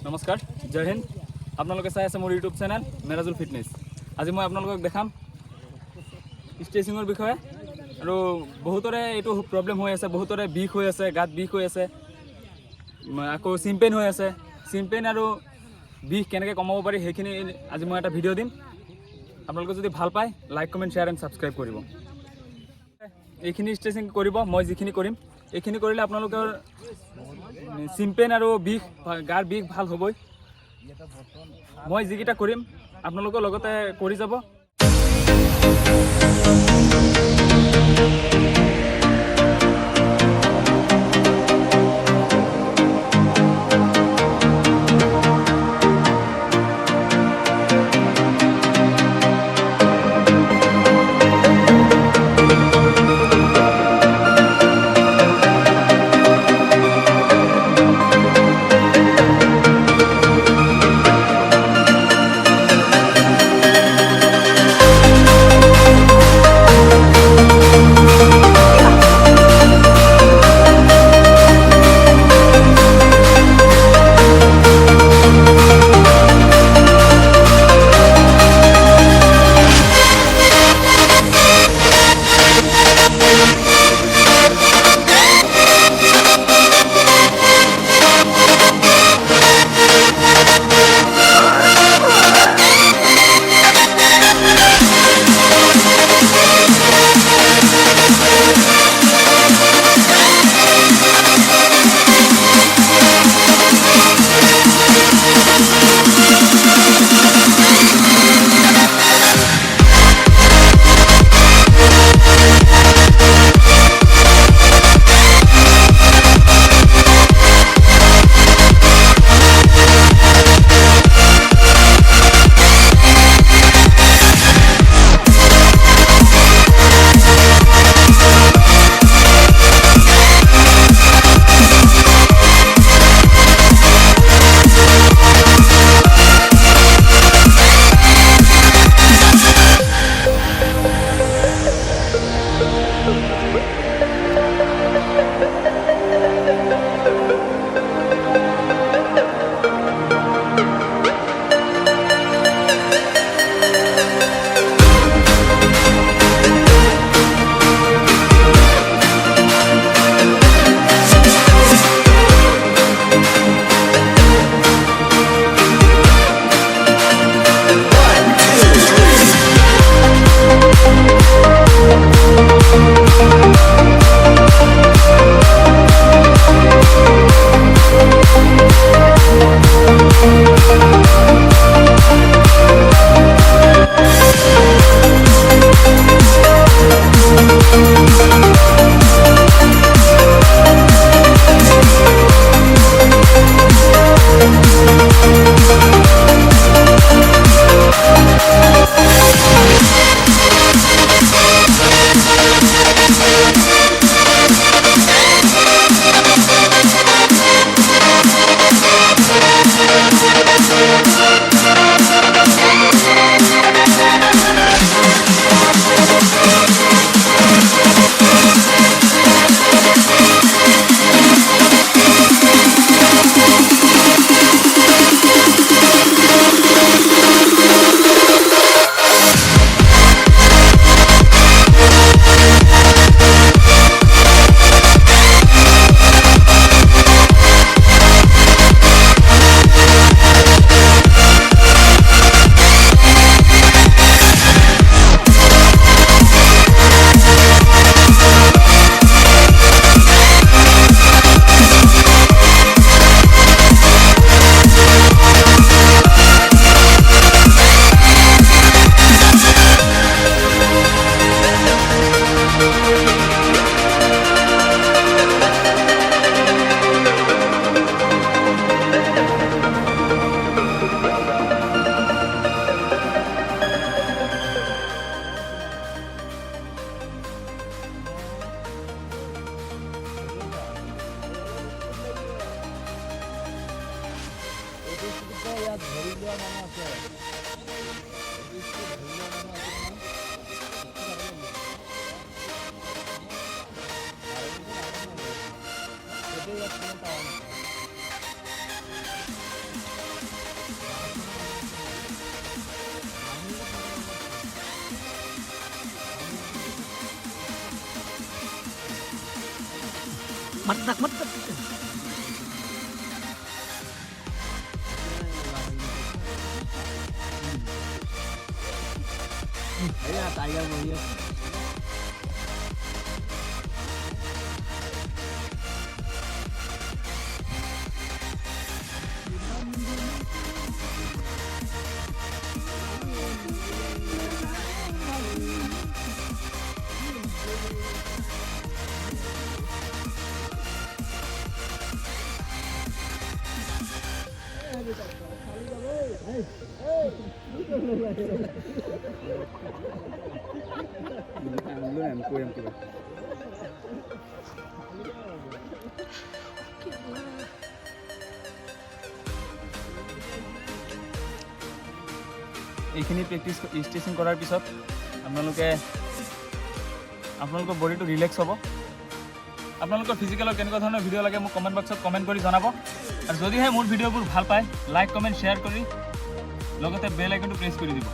নমস্কাৰ জয় হিন্দ আপোনালোকে চাই আছে মোৰ ইউটিউব চেনেল মেৰাজুল ফিটনেছ। আজি মই আপোনালোকক দেখাম ষ্ট্ৰেচিঙৰ বিষয়ে। আৰু বহুতৰে এইটো প্ৰব্লেম হৈ আছে, বহুতৰে বিষ হৈ আছে, গাত বিষ হৈ আছে, আকৌ চিম পেইন হৈ আছে। চিম পেইন আৰু বিষ কেনেকৈ কমাব পাৰি সেইখিনি আজি মই এটা ভিডিঅ' দিম। আপোনালোকে যদি ভাল পায় like comment share and subscribe কৰিব। এইখিনি ষ্ট্ৰেচিং কৰিব, মই যিখিনি কৰিম এইখিনি কৰিলে আপোনালোকৰ চিম পেইন আৰু বিষ, গাৰ বিষ ভাল হ'বই। মই যিকেইটা কৰিম আপোনালোকৰ লগতে কৰি যাব। ইয়াত ধৰি লোৱা মানুহ আছে। টাইগাৰ বহি আছে এইখিনি প্ৰেক্টিছ ষ্ট্ৰেচিং কৰাৰ পিছত আপোনালোকৰ বডিটো ৰিলেক্স হ'ব। আপোনালোকৰ ফিজিকেলৰ কেনেকুৱা ধৰণৰ ভিডিঅ' লাগে মোক কমেণ্ট বক্সত কমেণ্ট কৰি জনাব। আৰু যদিহে মোৰ ভিডিঅ'বোৰ ভাল পায় লাইক কমেণ্ট শ্বেয়াৰ কৰি লগতে বেল আইকনটো প্ৰেছ কৰি দিব।